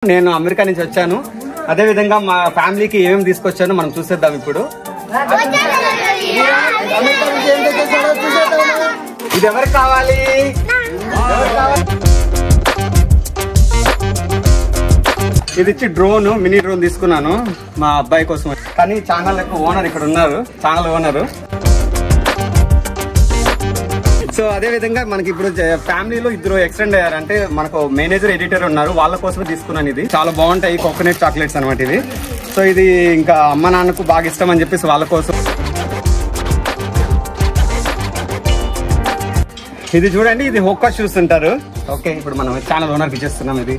నేను అమెరికా నుంచి వచ్చాను. అదే విధంగా మా ఫ్యామిలీకి ఏమేమి తీసుకొచ్చానో మనం చూసేద్దాం ఇప్పుడు. ఇది ఎవరికి కావాలి? ఇది ఇచ్చి డ్రోన్, మినీ డ్రోన్ తీసుకున్నాను మా అబ్బాయి కోసం. కానీ ఛానల్ యొక్క ఓనర్ ఇక్కడ ఉన్నారు, ఛానల్ ఓనర్. సో అదే విధంగా మనకి ఇప్పుడు ఫ్యామిలీలో ఇద్దరు ఎక్స్టెండ్ అయ్యారు. అంటే మనకు మేనేజర్, ఎడిటర్ ఉన్నారు, వాళ్ళ కోసమే తీసుకున్నాను. ఇది చాలా బాగుంటాయి కోకోనట్ చాక్లెట్స్ అనమాట ఇవి. సో ఇది ఇంకా అమ్మ నాన్నకు బాగా ఇష్టం అని చెప్పేసి వాళ్ళ కోసం. ఇది చూడండి, ఇది హోకా షూస్ అంటారు. ఓకే, ఇప్పుడు మనం ఛానల్ ఓనర్కి ఇచ్చేస్తున్నాం. ఇది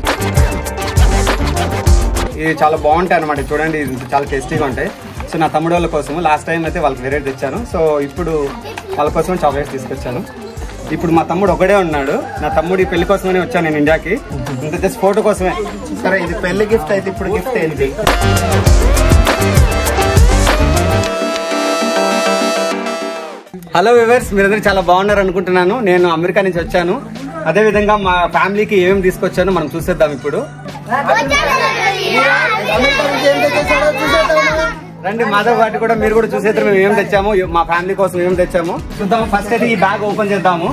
చాలా బాగుంటాయి అనమాట. చూడండి, ఇది చాలా టేస్టీగా ఉంటాయి. సో నా తమ్ముడు వాళ్ళ కోసం లాస్ట్ టైం అయితే వాళ్ళకి వెరైటీ తెచ్చాను. సో ఇప్పుడు వాళ్ళ కోసం చాక్లెట్స్ తీసుకొచ్చాను. ఇప్పుడు మా తమ్ముడు ఒకడే ఉన్నాడు. నా తమ్ముడు పెళ్లి కోసమనే వచ్చాను నేను ఇండియాకి, ఇంత జస్ట్ ఫోటో కోసమే. సరే, ఇది పెళ్లి గిఫ్ట్ అయితే ఇప్పుడు గిఫ్ట్ ఏంటి? హలో వ్యూవర్స్, మీరందరూ చాలా బాగున్నారు అనుకుంటున్నాను. నేను అమెరికా నుంచి వచ్చాను. అదే విధంగా మా ఫ్యామిలీకి ఏమేమి తీసుకొచ్చానో మనం చూసేద్దాం ఇప్పుడు. రండి, మాతో పాటు కూడా మీరు కూడా చూసేద్దరు మేము ఏం తెచ్చాము, మా ఫ్యామిలీ కోసం ఏం తెచ్చాము చూద్దాము. ఫస్ట్ అయితే ఈ బ్యాగ్ ఓపెన్ చేద్దాము.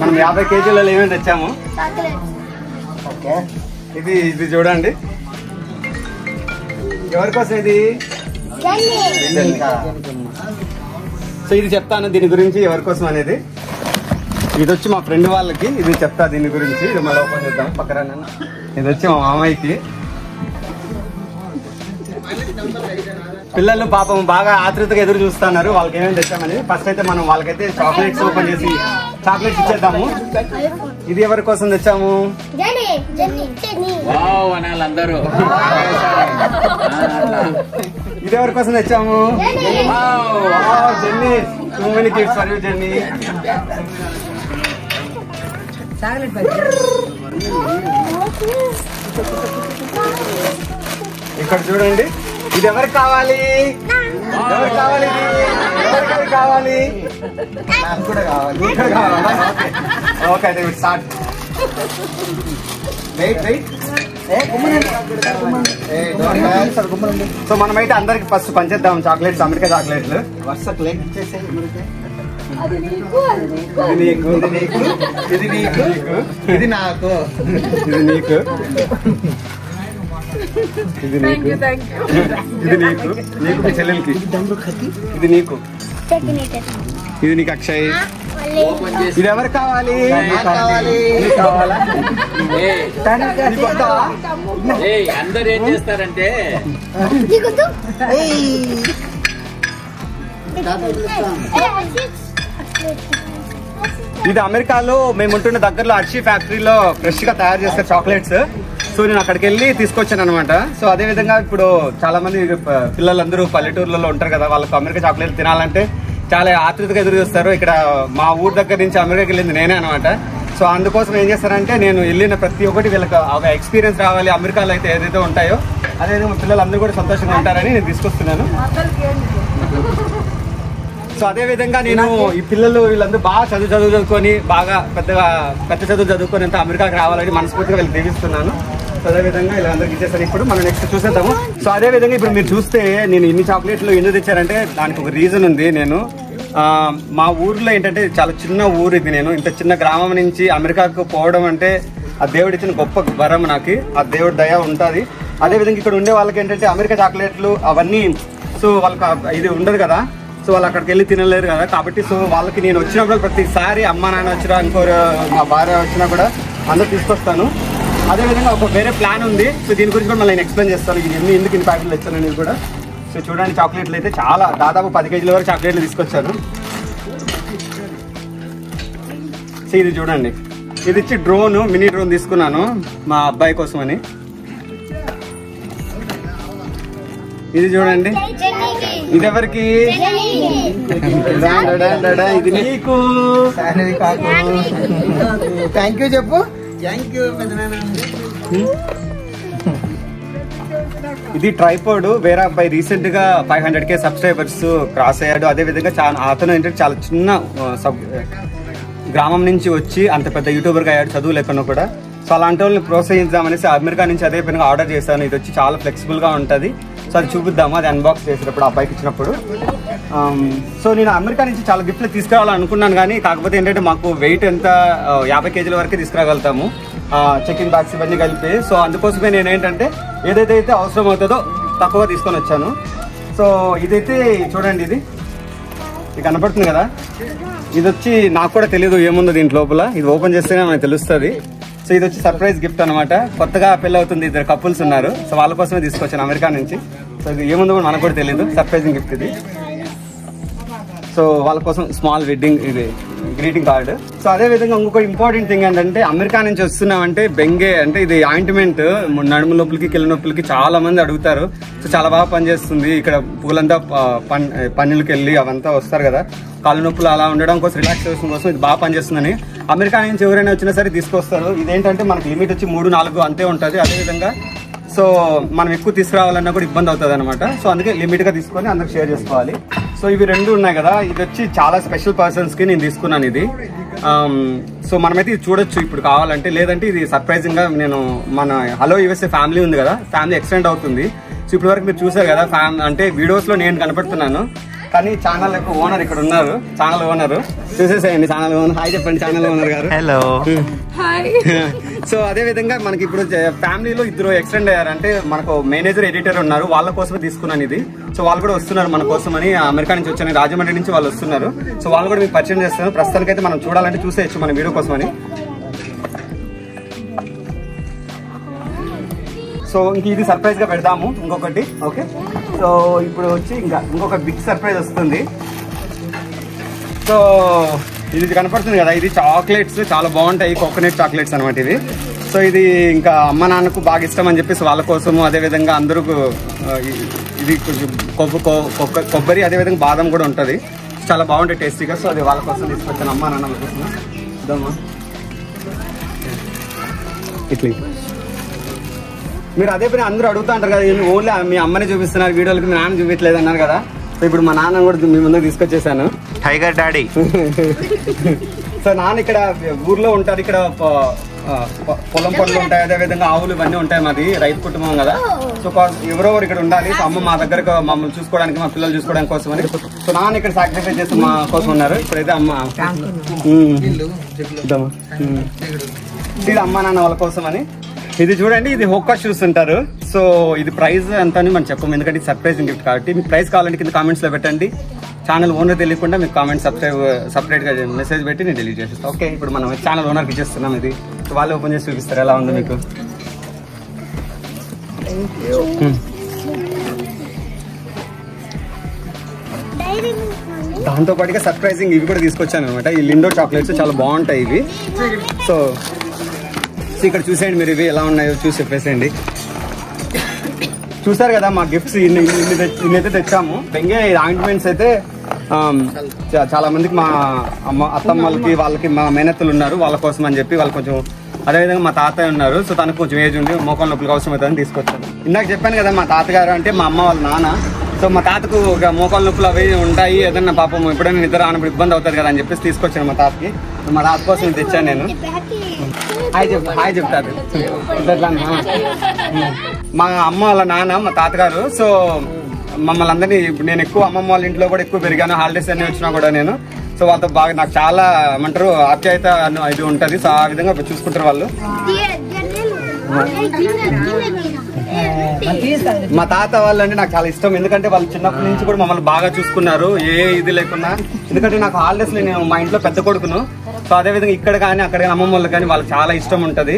మనం 50 కేజీలలో ఏమేమి తెచ్చాము. ఓకే, ఇది చూడండి, ఎవరి కోసం ఇది? సో ఇది చెప్తాను దీని గురించి, ఎవరి కోసం అనేది. ఇది వచ్చి మా ఫ్రెండ్ వాళ్ళకి, ఇది చెప్తా దీని గురించి. ఇది మళ్ళీ ఓపెన్ చేద్దాం పక్కన. ఇది వచ్చి మా మామయ్యకి. పిల్లలు పాపం బాగా ఆతృతగా ఎదురు చూస్తున్నారు వాళ్ళకి ఏమేమి తెచ్చామని. ఫస్ట్ అయితే మనం వాళ్ళకైతే చాక్లెట్స్ ఓపెన్ చేసి చాక్లెట్స్ ఇచ్చేద్దాము. ఇది ఎవరి కోసం తెచ్చాము? ఇది ఎవరి కోసం తెచ్చాము? Jenny. Too many gifts for you jenny. ఇక్కడ చూడండి, ఇది ఎవరికి కావాలి? ఎవరికి కావాలి? ఎవరికి కావాలి? నాకు కూడా కావాలి. ఓకే, అయితే స్టార్ట్. సో మనమైతే అందరికి ఫస్ట్ పంచేద్దాం చాక్లెట్స్, అమెరికా చాక్లెట్లు. వర్షకు లైక్ ఇచ్చేసే. ఇది నీకు, ఇది నీకు, ఇది నీకు, ఇది నాకు, ఇది నీకు, ఇది నీకు, ఇది నీకు, నీకు మీ చెల్లెలకి, ఇది నీకు, ఇది నీకు అక్షయ్. ఇది ఎవరికి కావాలి? కావాలా? అందరు ఏం చేస్తారంటే ఇది అమెరికాలో మేము ఉంటున్న దగ్గరలో అర్షి ఫ్యాక్టరీలో ఫ్రెష్ గా తయారు చేస్తారు చాక్లెట్స్. సో నేను అక్కడికి వెళ్ళి తీసుకొచ్చాను అనమాట. సో అదే విధంగా ఇప్పుడు చాలా మంది పిల్లలందరూ పల్లెటూర్లలో ఉంటారు కదా, వాళ్ళకి అమెరికా చాక్లెట్ తినాలంటే చాలా ఆతృతగా ఎదురు చూస్తారు. ఇక్కడ మా ఊరు దగ్గర నుంచి అమెరికాకి వెళ్ళింది నేనే అనమాట. సో అందుకోసం ఏం చేస్తారంటే నేను వెళ్ళిన ప్రతి ఒక్కటి వీళ్ళకి ఒక ఎక్స్పీరియన్స్ రావాలి, అమెరికాలో అయితే ఏదైతే ఉంటాయో అదేవిధంగా పిల్లలందరూ కూడా సంతోషంగా ఉంటారని నేను తీసుకొస్తున్నాను. సో అదే విధంగా నేను ఈ పిల్లలు వీళ్ళందరూ బాగా చదువుకొని బాగా పెద్ద చదువు చదువుకొని అంతా అమెరికాకి రావాలని మనస్ఫూర్తిగా వీళ్ళు దీవిస్తున్నాను. సో అదే విధంగా ఇలా అందరికి ఇచ్చేసాను. ఇప్పుడు మనం నెక్స్ట్ చూసేద్దాము. సో అదే విధంగా ఇప్పుడు మీరు చూస్తే నేను ఇన్ని చాక్లెట్లు ఎందుకు తెచ్చానంటే దానికి ఒక రీజన్ ఉంది. నేను మా ఊర్లో ఏంటంటే చాలా చిన్న ఊరు ఇది. నేను ఇంత చిన్న గ్రామం నుంచి అమెరికాకు పోవడం అంటే ఆ దేవుడు ఇచ్చిన గొప్ప వరం నాకు. ఆ దేవుడి దయ ఉంటుంది. అదేవిధంగా ఇక్కడ ఉండే వాళ్ళకి ఏంటంటే అమెరికా చాక్లెట్లు అవన్నీ సో వాళ్ళకి ఇది ఉండదు కదా, సో వాళ్ళు అక్కడికి వెళ్ళి తినలేరు కదా. కాబట్టి సో వాళ్ళకి నేను వచ్చినప్పుడు ప్రతిసారి అమ్మ నాన్న వచ్చినా ఇంకోరు మా భార్య వచ్చినా కూడా అందరూ తీసుకొస్తాను. అదేవిధంగా ఒక వేరే ప్లాన్ ఉంది. సో దీని గురించి కూడా మళ్ళీ నేను ఎక్స్ప్లెయిన్ చేస్తాను. ఇది ఎందుకు ఇన్ని ప్యాకెట్లు ఇచ్చాను అనేది కూడా. సో చూడండి, చాక్లెట్లు అయితే చాలా దాదాపు 10 కేజీల వరకు చాక్లెట్లు తీసుకొచ్చాను. సో ఇది చూడండి, ఇది ఇచ్చి డ్రోన్, మినీ డ్రోన్ తీసుకున్నాను మా అబ్బాయి కోసం అని. ఇది చూడండి, ఇది ఎవరికి? ఇది నీకు. థ్యాంక్ యూ చెప్పు. Thank you. ఇది ట్రైపోర్డ్. వేరే అబ్బాయి రీసెంట్ గా 500K సబ్స్క్రైబర్స్ క్రాస్ అయ్యాడు. అదే విధంగా అతను ఏంటంటే చాలా చిన్న గ్రామం నుంచి వచ్చి అంత పెద్ద యూట్యూబర్ గా అయ్యాడు, చదువు లేకుండా కూడా. సో అలాంటి వాళ్ళని ప్రోత్సహించామనేసి అమెరికా నుంచి అదే పైన ఆర్డర్ చేశాను. ఇది వచ్చి చాలా ఫ్లెక్సిబుల్గా ఉంటుంది. సో అది చూపిద్దాము, అది అన్బాక్స్ చేసేటప్పుడు అబ్బాయికి ఇచ్చినప్పుడు. సో నేను అమెరికా నుంచి చాలా గిఫ్ట్లు తీసుకురావాలనుకున్నాను, కానీ కాకపోతే ఏంటంటే మాకు వెయిట్ ఎంత 50 కేజీల వరకే తీసుకురాగలుగుతాము, చెకింగ్ బ్యాగ్స్ ఇవన్నీ కలిపి. సో అందుకోసమే నేను ఏంటంటే ఏదైతే అవసరం అవుతుందో తక్కువ తీసుకొని వచ్చాను. సో ఇదైతే చూడండి, ఇది కనపడుతుంది కదా, ఇది వచ్చి నాకు కూడా తెలియదు ఏముందో దీంట్ లోపల. ఇది ఓపెన్ చేస్తేనే మనకు తెలుస్తుంది. సో ఇది వచ్చి సర్ప్రైజ్ గిఫ్ట్ అనమాట. కొత్తగా పెళ్ళి అవుతుంది, 2 కపుల్స్ ఉన్నారు. సో వాళ్ళ కోసమే తీసుకొచ్చాను అమెరికా నుంచి. సో ఇది ఏముందో కూడా మనకు కూడా తెలియదు, సర్ప్రైజింగ్ గిఫ్ట్ ఇది. సో వాళ్ళ కోసం స్మాల్ వెడ్డింగ్ ఇది గ్రీటింగ్ కార్డు. సో అదే విధంగా ఇంకొక ఇంపార్టెంట్ థింగ్ ఏంటంటే అమెరికా నుంచి వస్తున్నామంటే బెంగే అంటే ఇది ఆయింట్మెంట్ నడుము నొప్పులకి కిళ్ళ నొప్పులకి చాలా మంది అడుగుతారు. సో చాలా బాగా పనిచేస్తుంది. ఇక్కడ పూలంతా పన్నులకి వెళ్ళి అవంతా వస్తారు కదా, కాళ్ళు నొప్పులు అలా ఉండడం కోసం, రిలాక్సేషన్ కోసం ఇది బాగా పనిచేస్తుందని అమెరికా నుంచి ఎవరైనా వచ్చినా సరే తీసుకొస్తారు. ఇదేంటంటే మనకి లిమిట్ వచ్చి 3-4 అంతే ఉంటుంది. అదేవిధంగా సో మనం ఎక్కువ తీసుకురావాలన్నా కూడా ఇబ్బంది అవుతుంది అనమాట. సో అందుకే లిమిట్గా తీసుకొని అందరికి షేర్ చేసుకోవాలి. సో ఇవి 2 ఉన్నాయి కదా, ఇది వచ్చి చాలా స్పెషల్ పర్సన్స్కి నేను తీసుకున్నాను ఇది. సో మనమైతే ఇది చూడొచ్చు ఇప్పుడు కావాలంటే, లేదంటే ఇది సర్ప్రైజింగ్గా నేను మన హలో యూఎస్ఏ ఫ్యామిలీ ఉంది కదా, ఫ్యామిలీ ఎక్స్టెండ్ అవుతుంది. సో ఇప్పటి వరకు మీరు చూసారు కదా, అంటే వీడియోస్లో నేను కనపడుతున్నాను, కానీ ఛానల్ యొక్క ఓనర్ ఇక్కడ ఉన్నారు. ఛానల్ ఓనర్ చూసేసేయండి, ఛానల్ ఓనర్. హాయ్ చెప్పండి ఛానల్ ఓనర్ గారు. హలో. సో అదే విధంగా మనకి ఇప్పుడు ఫ్యామిలీలో 2 ఎక్స్టెండ్ అయ్యారు. అంటే మనకు మేనేజర్, ఎడిటర్ ఉన్నారు, వాళ్ళ కోసమే తీసుకున్నాను ఇది. సో వాళ్ళు కూడా వస్తున్నారు మన కోసం అని, అమెరికా నుంచి వచ్చాను, రాజమండ్రి నుంచి వాళ్ళు వస్తున్నారు. సో వాళ్ళు కూడా మీకు పరిచయం చేస్తాను. ప్రస్తుతానికైతే మనం చూడాలంటే చూసేయచ్చు మన వీడియో కోసం అని. సో ఇంక ఇది సర్ప్రైజ్ గా పెడతాము ఇంకొకటి. ఓకే, సో ఇప్పుడు వచ్చి ఇంకొక బిగ్ సర్ప్రైజ్ వస్తుంది. సో ఇది కనపడుతుంది కదా, ఇది చాక్లెట్స్ చాలా బాగుంటాయి, కోకోనట్ చాక్లెట్స్ అనమాట ఇవి. సో ఇది ఇంకా అమ్మ నాన్నకు బాగా ఇష్టం అని చెప్పేసి వాళ్ళ కోసము, అదేవిధంగా అందరూ ఇది కొబ్బరి అదేవిధంగా బాదం కూడా ఉంటుంది, చాలా బాగుంటాయి టేస్టీగా. సో అది వాళ్ళ కోసం తీసుకొచ్చాను, అమ్మ నాన్నల కోసం. ఇదమ్మా ఇట్లా. మీరు అదే పని అందరూ అడుగుతూ అంటారు కదా, ఓన్లీ మీ అమ్మని చూపిస్తున్నారు వీడియోలకి, మీ నాన్న చూపించలేదు అన్నారు కదా. సో ఇప్పుడు మా నాన్న కూడా మీ ముందుకు తీసుకొచ్చేసాను, టైగర్ డాడీ. సో నాన్న ఇక్కడ ఊర్లో ఉంటారు, ఇక్కడ పొలం పనులు ఉంటాయి, అదేవిధంగా ఆవులు ఇవన్నీ ఉంటాయి, మాది రైతు కుటుంబం కదా. సో ఎవరో ఇక్కడ ఉండాలి. సో అమ్మ మా దగ్గరకు మమ్మల్ని చూసుకోవడానికి, మా పిల్లలు చూసుకోవడానికి కోసం అని సో నాన్న ఇక్కడ సాక్రిఫైస్ చేసి మా కోసం ఉన్నారు. ఇప్పుడైతే అమ్మ ఇది అమ్మ నాన్న వాళ్ళ కోసం అని. ఇది చూడండి, ఇది హోకా షూస్ ఉంటారు. సో ఇది ప్రైస్ ఎంత అని మనం చెప్పము, ఎందుకంటే సర్ప్రైజింగ్ గిఫ్ట్ కాబట్టి. మీకు ప్రైస్ కావాలంటే కింద కామెంట్స్ లో పెట్టండి. ఛానల్ ఓనర్ తెలియకుండా మీకు కామెంట్ సపరేట్ గా మెసేజ్ పెట్టి నేను డిలీట్ చేసేస్తాను. ఓకే, ఇప్పుడు మనం ఛానల్ ఓనర్కి ఇచ్చేస్తున్నాం ఇది. సో వాళ్ళు ఓపెన్ చేసి చూపిస్తారు ఎలా ఉందో మీకు. దాంతో పాటుగా సర్ప్రైజింగ్ ఇవి కూడా తీసుకొచ్చాను అనమాట. ఈ లిండో చాక్లెట్స్ చాలా బాగుంటాయి ఇవి. సో ఇక్కడ చూసేయండి మీరు, ఇవి ఎలా ఉన్నాయో చూసి చెప్పేసేయండి. చూసారు కదా మా గిఫ్ట్స్ ఇన్నైతే తెచ్చాము. బెంగే ఆయింట్మెంట్స్ అయితే చాలా మందికి మా అత్తమ్మలకి వాళ్ళకి మా మేనత్తలు ఉన్నారు, వాళ్ళ కోసం అని చెప్పి వాళ్ళు కొంచెం, అదేవిధంగా మా తాతయ్య ఉన్నారు. సో తనకు కొంచెం ఏజ్ ఉండి మోకాళ్ళ నొప్పులకు అవసరం అవుతుందని తీసుకొచ్చాను. ఇందాక చెప్పాను కదా మా తాతగారు అంటే మా అమ్మ వాళ్ళ నాన్న. సో మా తాతకు మోకాళ్ళ నొప్పులు అవి ఉంటాయి, ఏదన్నా పాపం ఎప్పుడైనా నిద్ర రానప్పుడు ఇబ్బంది అవుతుంది కదా అని చెప్పేసి తీసుకొచ్చాను మా తాతకి. మా తాత కోసం తెచ్చాను నేను. హాయ్ చెప్తారు మా అమ్మ వాళ్ళ నాన్న, మా తాతగారు. సో మమ్మల్ని అందరినీ నేను ఎక్కువ అమ్మమ్మ వాళ్ళ ఇంట్లో కూడా ఎక్కువ పెరిగాను, హాలిడేస్ అన్ని వచ్చినా కూడా నేను. సో వాళ్ళతో బాగా నాకు చాలా ఏమంటారు ఆప్యాయత ఇది ఉంటుంది. సో ఆ విధంగా చూసుకుంటారు వాళ్ళు. మా తాత వాళ్ళు అంటే నాకు చాలా ఇష్టం, ఎందుకంటే వాళ్ళు చిన్నప్పటి నుంచి కూడా మమ్మల్ని బాగా చూసుకున్నారు, ఏ ఇది లేకున్నా. ఎందుకంటే నాకు హాలిడేస్ నేను మా ఇంట్లో పెద్ద కొడుకును. సో అదేవిధంగా ఇక్కడ కానీ అక్కడ కానీ అమ్మమ్మ వాళ్ళు కానీ వాళ్ళకి చాలా ఇష్టం ఉంటుంది.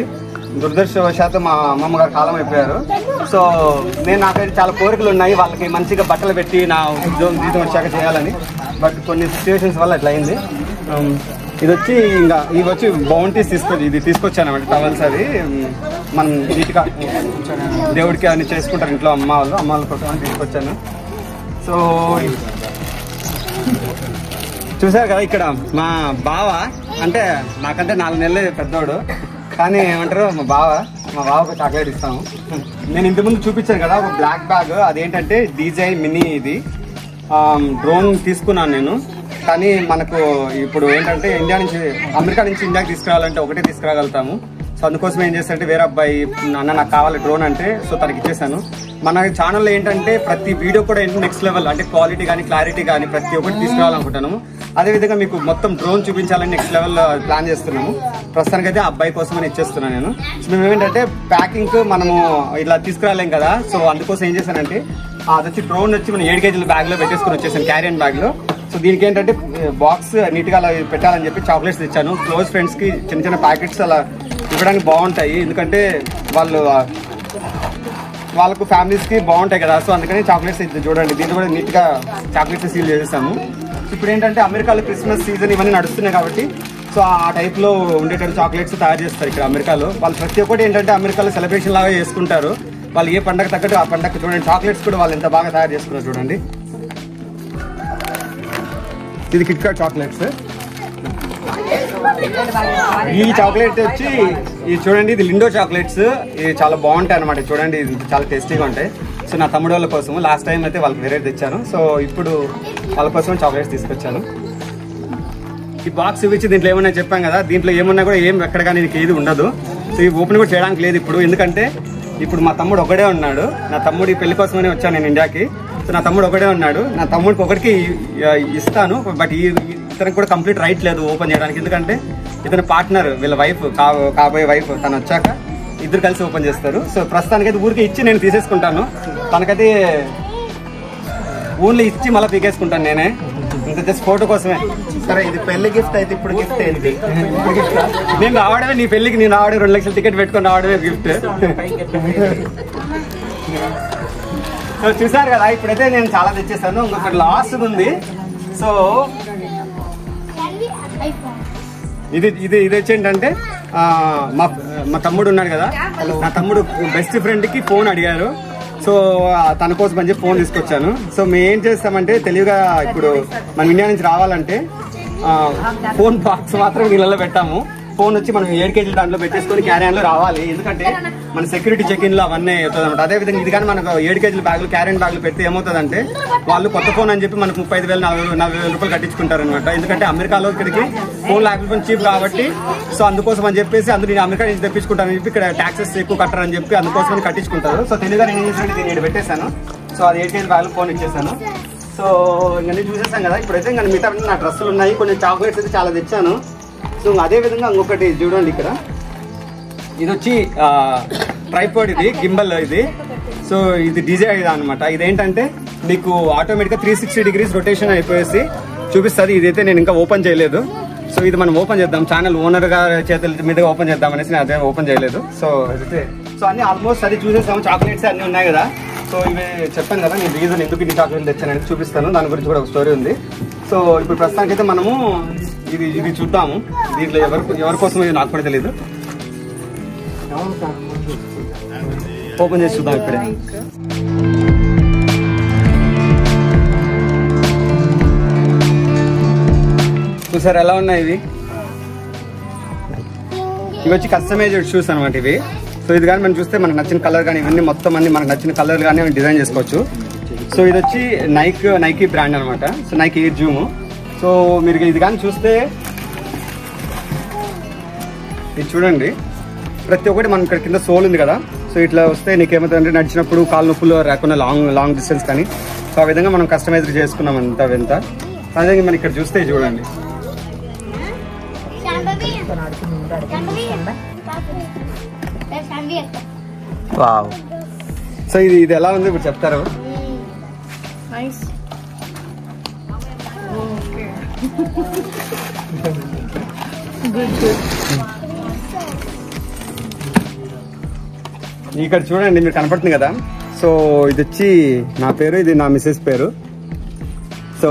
దురదృష్టవశాత్తు మా అమ్మమ్మ గారు కాలం అయిపోయారు. సో నాకైతే చాలా కోరికలు ఉన్నాయి వాళ్ళకి మంచిగా బట్టలు పెట్టి నా ఉద్యోగం జీతం వచ్చాక చేయాలని. బట్ కొన్ని సిచ్యువేషన్స్ వల్ల అట్లా అయింది. ఇది వచ్చి ఇంకా ఇవి వచ్చి బౌంటీస్ తీసుకొచ్చాను అన్నమాట, టవల్స్. అది మనం నీట్గా దేవుడికి అన్ని చేసుకుంటారు ఇంట్లో అమ్మ వాళ్ళ కోసం అని తీసుకొచ్చాను. సో చూసారు కదా, ఇక్కడ మా బావ అంటే నాకంటే 4 నెలలే పెద్దోడు, కానీ ఏమంటారు మా బావకు చాక్లెట్ ఇస్తాము. నేను ఇంతకుముందు చూపించాను కదా ఒక బ్లాక్ బ్యాగ్, అదేంటంటే డీజే మినీ. ఇది డ్రోన్ తీసుకున్నాను నేను, కానీ మనకు ఇప్పుడు ఏంటంటే అమెరికా నుంచి ఇండియాకి తీసుకురావాలంటే ఒకటే తీసుకురాగలుగుతాము. సో సో అందుకోసం ఏం చేస్తానంటే వేరే అబ్బాయి అన్న నాకు కావాలి డ్రోన్ అంటే సో తనకి ఇచ్చేసాను. మన ఛానల్లో ఏంటంటే ప్రతి వీడియో కూడా నెక్స్ట్ లెవెల్ అంటే క్వాలిటీ కానీ క్లారిటీ కానీ ప్రతి ఒక్కటి తీసుకురావాలనుకుంటున్నాము. అదేవిధంగా మీకు మొత్తం డ్రోన్ చూపించాలని నెక్స్ట్ లెవెల్ ప్లాన్ చేస్తున్నాము. ప్రస్తుతానికైతే ఆ అబ్బాయి కోసం అని ఇచ్చేస్తున్నాను నేను. సో మేము ఏంటంటే ప్యాకింగ్ మనము ఇలా తీసుకురాలేం కదా, సో అందుకోసం ఏం చేశానంటే అది వచ్చి డ్రోన్ వచ్చి మనం 7 kg బ్యాగ్లో పెట్టేసుకుని వచ్చేసాను, క్యారియన్ బ్యాగ్లో. సో దీనికి ఏంటంటే బాక్స్ నీట్గా అలా పెట్టాలని చెప్పి చాక్లెట్స్ తెచ్చాను. క్లోజ్ ఫ్రెండ్స్కి చిన్న చిన్న ప్యాకెట్స్ అలా ఇవ్వడానికి బాగుంటాయి, ఎందుకంటే వాళ్ళకు ఫ్యామిలీస్కి బాగుంటాయి కదా. సో అందుకని చాక్లెట్స్ చూడండి, దీంట్లో కూడా నీట్గా చాక్లెట్స్ సీల్ చేసేసాము. ఇప్పుడు ఏంటంటే అమెరికాలో క్రిస్మస్ సీజన్ ఇవన్నీ నడుస్తున్నాయి కాబట్టి సో ఆ టైప్లో ఉండేటట్టు చాక్లెట్స్ తయారు చేస్తారు ఇక్కడ అమెరికాలో. వాళ్ళు ప్రతి ఒక్కటి ఏంటంటే అమెరికాలో సెలబ్రేషన్ లాగా చేసుకుంటారు. వాళ్ళు ఏ పండగ తగ్గట్టు ఆ పండగ చూడండి, చాక్లెట్స్ కూడా వాళ్ళు ఎంత బాగా తయారు చేసుకున్నారు చూడండి. ఇది కిట్ కాట్ చాక్లెట్స్. ఈ చాక్లెట్ వచ్చి ఇది చూడండి, ఇది లిండో చాక్లెట్స్. ఇవి చాలా బాగుంటాయి అనమాట, చూడండి ఇది చాలా టేస్టీగా ఉంటాయి. సో నా తమ్ముడు వాళ్ళ కోసం లాస్ట్ టైం అయితే వాళ్ళకి వేరే తెచ్చాను, సో ఇప్పుడు వాళ్ళ కోసం చాక్లెట్స్ తీసుకొచ్చాను. ఈ బాక్స్ ఇచ్చి దీంట్లో ఏమన్నా చెప్పాం కదా, దీంట్లో ఏమన్నా కూడా ఏం ఎక్కడ కానీ ఏది ఉండదు. సో ఈ ఓపెన్ కూడా చేయడానికి లేదు ఇప్పుడు, ఎందుకంటే ఇప్పుడు మా తమ్ముడు ఒకడే ఉన్నాడు. నా తమ్ముడు పెళ్లి కోసమనే వచ్చాను నేను ఇండియాకి. సో నా తమ్ముడు ఒకడే ఉన్నాడు. నా తమ్ముడికి ఒకరికి ఇస్తాను, బట్ ఇతనికి కూడా కంప్లీట్ రైట్ లేదు ఓపెన్ చేయడానికి, ఎందుకంటే ఇతని పార్ట్నర్ వీళ్ళ వైఫ్ కాబోయే వైఫ్ తను వచ్చాక ఇద్దరు కలిసి ఓపెన్ చేస్తారు. సో ప్రస్తుతానికైతే ఊరికి ఇచ్చి నేను తీసేసుకుంటాను, తనకైతే ఊర్లో ఇచ్చి మళ్ళీ పీకేసుకుంటాను నేనే, ఇంకా జస్ట్ ఫోటో కోసమే. సరే ఇది పెళ్లి గిఫ్ట్ అయితే ఇప్పుడు గిఫ్ట్ ఏంటి? నేను రావడమే నీ పెళ్లికి, నేను రావడం 2 లక్షల టికెట్ పెట్టుకొని రావడమే గిఫ్ట్. చూసారు కదా, ఇప్పుడైతే నేను చాలా తెచ్చేసాను. ఇంకొకటి లాస్ట్ ఉంది. సో ఇది ఇది ఇది వచ్చి ఏంటంటే మా తమ్ముడు ఉన్నాడు కదా, నా తమ్ముడు బెస్ట్ ఫ్రెండ్కి ఫోన్ అడిగారు. సో తన కోసం అని చెప్పి ఫోన్ తీసుకొచ్చాను. సో మేము ఏం చేస్తామంటే తెలివిగా ఇప్పుడు మన ఇండియా నుంచి రావాలంటే ఫోన్ బాక్స్ మాత్రం నీళ్ళలో పెట్టాము. ఫోన్ వచ్చి మనం 7 kg దాంట్లో పెట్టేసుకొని క్యారియన్ లో రావాలి, ఎందుకంటే మన సెక్యూరిటీ చెక్ ఇన్ లో అవన్నీ అవుతుంది అనమాట. అదేవిధంగా ఇది కానీ మనకు 7 kg బ్యాగులు క్యారియన్ బ్యాగులు పెడితే ఏమవుతుందంటే వాళ్ళు కొత్త ఫోన్ అని చెప్పి మనకు 35,000 40,000 రూపాయలు కట్టించుకుంటారు అనమాట. ఎందుకంటే అమెరికాలో ఇక్కడికి ఫోన్ లేకపోతే చీప్ కాబట్టి, సో అందుకోసం అని చెప్పేసి అందరూ నేను అమెరికా నుంచి తెప్పించుకుంటానని చెప్పి ఇక్కడ ట్యాక్సెస్ ఎక్కువ కట్టారని చెప్పి అందుకోసం కట్టించుకుంటారు. సో తెలియగా నేను ఏం చేసినట్టు దీన్ని పెట్టేశాను. సో అది 8 kg బ్యాగులు ఫోన్ ఇచ్చేసాను. సో ఇంకా చూసేసాను కదా, ఇప్పుడైతే ఇంకా మిగతా నా డ్రెస్సులు ఉన్నాయి, కొన్ని చాక్లెట్స్ అయితే చాలా తెచ్చాను. సో అదే విధంగా ఇంకొకటి చూడండి, ఇక్కడ ఇది వచ్చి ట్రైపాడ్, ఇది గింబల్ ఇది. సో ఇది డీజే ఇది అనమాట. ఇదేంటంటే మీకు ఆటోమేటిక్గా 360 degrees రొటేషన్ అయిపోయేసి చూపిస్తుంది. ఇదైతే నేను ఇంకా ఓపెన్ చేయలేదు. సో ఇది మనం ఓపెన్ చేద్దాం, ఛానల్ ఓనర్ గారి చేతుల మీదుగా ఓపెన్ చేద్దాం అనేసి నేను అదే ఓపెన్ చేయలేదు. సో అయితే సో అన్ని ఆల్మోస్ట్ అది చూసేసాము, చాక్లెట్స్ అన్నీ ఉన్నాయి కదా. సో ఇవి చెప్పాను కదా నేను రీజన్ ఎందుకు ఇన్ని చాక్లెట్లు తెచ్చానని చూపిస్తాను, దాని గురించి కూడా ఒక స్టోరీ ఉంది. సో ఇప్పుడు ప్రస్తుతానికైతే మనము ఇది చూద్దాము, దీంట్లో ఎవరి కోసం ఇది నాకు కూడా తెలియదు. ఓపెన్ చేసి చూద్దాం ఇప్పుడే. చూసారు ఎలా ఉన్నాయి ఇవి? ఇవి వచ్చి కస్టమైజ్డ్ షూస్ అనమాట ఇవి. సో ఇది కానీ మనం చూస్తే మనకు నచ్చిన కలర్ కానీ ఇవన్నీ మొత్తం అన్ని మనకు నచ్చిన కలర్ కానీ డిజైన్ చేసుకోవచ్చు. సో ఇది వచ్చి నైకీ బ్రాండ్ అనమాట. So Nike air Zoom. So మీరు ఇది కానీ చూస్తే ఇది చూడండి, ప్రతి ఒక్కటి మనం ఇక్కడ కింద సోల్ ఉంది కదా. సో ఇట్లా వస్తే నీకేమవుతుందంటే నడిచినప్పుడు కాలు నొప్పులు రాకుండా లాంగ్ డిస్టెన్స్ కానీ, సో ఆ విధంగా మనం కస్టమైజ్ చేసుకున్నాం అంతా వింత. అదే మనం ఇక్కడ చూస్తే చూడండి, సో ఇది ఎలా ఉంది ఇప్పుడు చెప్తారు? ఇక్కడ చూడండి మీరు కనపడుతుంది కదా. సో ఇది వచ్చి నా పేరు, ఇది నా మిస్సెస్ పేరు. సో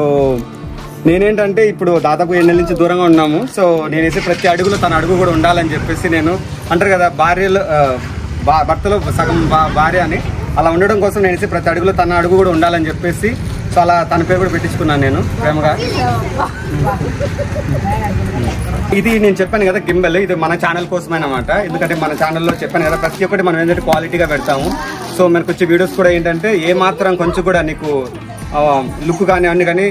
నేనేంటంటే ఇప్పుడు దాదాపు 7 నెలల నుంచి దూరంగా ఉన్నాము. సో నేనైతే ప్రతి అడుగులో తన అడుగు కూడా ఉండాలని చెప్పేసి, నేను అంటారు కదా భర్తలో సగం భార్య అని, అలా ఉండడం కోసం నేనైతే ప్రతి అడుగులో తన అడుగు కూడా ఉండాలని చెప్పేసి సో అలా తన పేరు కూడా పెట్టించుకున్నాను నేను ప్రేమగా. ఇది నేను చెప్పాను కదా గింబెల్, ఇది మన ఛానల్ కోసమే అనమాట. ఎందుకంటే మన ఛానల్లో చెప్పాను కదా ప్రతి ఒక్కటి మనం ఏంటంటే క్వాలిటీగా పెడతాము. సో మనకు వచ్చే వీడియోస్ కూడా ఏంటంటే ఏ మాత్రం కొంచెం కూడా నీకు లుక్ కానీ అన్ని కానీ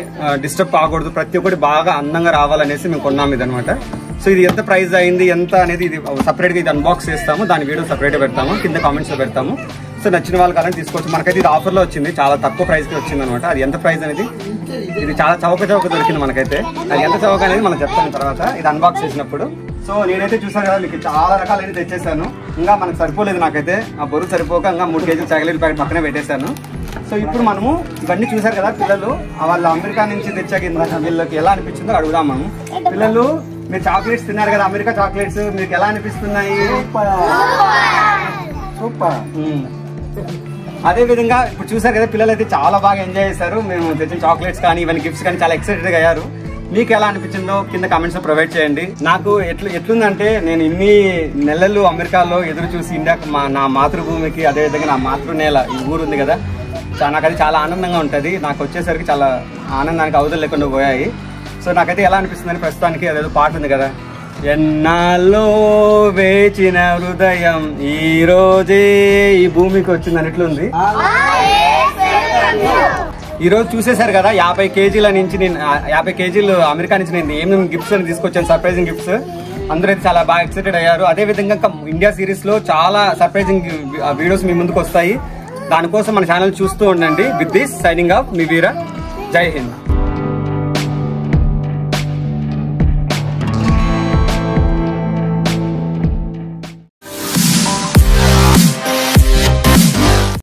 డిస్టర్బ్ కాకూడదు, ప్రతి ఒక్కటి బాగా అందంగా రావాలనేసి మేము కొన్నాము ఇది అనమాట. సో ఇది ఎంత ప్రైస్ అయింది ఎంత అనేది ఇది సపరేట్ గా ఇది అన్బాక్స్ చేస్తాము, దాని వీడియో సపరేట్ గా పెడతాము, కింద కామెంట్స్ లో పెడతాము. సో నచ్చిన వాళ్ళు కాదని తీసుకోవచ్చు. మనకైతే ఇది ఆఫర్ లో వచ్చింది, చాలా తక్కువ ప్రైస్ కి వచ్చింది అనమాట. అది ఎంత ప్రైస్ అనేది ఇది చాలా చౌక దొరికింది మనకైతే. అది ఎంత చౌక అనేది మనం చెప్తాను తర్వాత ఇది అన్బాక్స్ చేసినప్పుడు. సో నేనైతే చూసాను కదా మీకు చాలా రకాలైతే తెచ్చేసాను. ఇంకా మనకు సరిపోలేదు, నాకైతే ఆ బరువు సరిపోక ఇంకా 3 కేజీలు చాక్లెట్ ప్యాకెట్ పక్కనే పెట్టేశాను. సో ఇప్పుడు మనము ఇవన్నీ చూసారు కదా పిల్లలు, వాళ్ళు అమెరికా నుంచి తెచ్చాక వీళ్ళకి ఎలా అనిపించిందో అడుగుదాం మనం. పిల్లలు మీరు చాక్లెట్స్ తిన్నారు కదా, అమెరికా చాక్లెట్స్ మీకు ఎలా అనిపిస్తున్నాయి? సూపర్. అదే విధంగా ఇప్పుడు చూసారు కదా పిల్లలు అయితే చాలా బాగా ఎంజాయ్ చేశారు. మేము తెచ్చిన చాక్లెట్స్ కానీ ఇవన్నీ గిఫ్ట్స్ కానీ చాలా ఎక్సైటెడ్ గా అయ్యారు. మీకు ఎలా అనిపించిందో కింద కామెంట్స్ లో ప్రొవైడ్ చేయండి. నాకు ఎట్లుందంటే నేను ఇన్ని నెలలు అమెరికాలో ఎదురు చూసి ఇండియాకు నా మాతృభూమికి అదే విధంగా నా మాతృనేల ఈ ఊరు ఉంది కదా, నాకు అది చాలా ఆనందంగా ఉంటుంది. నాకు వచ్చేసరికి చాలా ఆనందానికి అవధులు లేకుండా పోయాయి. సో నాకైతే ఎలా అనిపిస్తుందని ప్రస్తుతానికి అదేదో పాట ఉంది కదా, ఎన్నాళ్ళో వేచిన హృదయం ఈ రోజే ఈ భూమికి వచ్చింది అన్నట్లుంది. ఈ రోజు చూసేశారు కదా 50 కేజీల నుంచి నేను 50 కేజీలు అమెరికా నుంచి నేను ఏమేమి గిఫ్ట్స్ అని తీసుకొచ్చాను, సర్ప్రైజింగ్ గిఫ్ట్స్. అందరూ అయితే చాలా బాగా ఎక్సైటెడ్ అయ్యారు. అదే విధంగా ఇండియా సిరీస్ లో చాలా సర్ప్రైజింగ్ వీడియోస్ మీ ముందుకు వస్తాయి. దానికోసం మన ఛానల్ చూస్తూ ఉండండి. విత్ దిస్ సైనింగ్ ఆఫ్ మీ వీర. జై హింద్.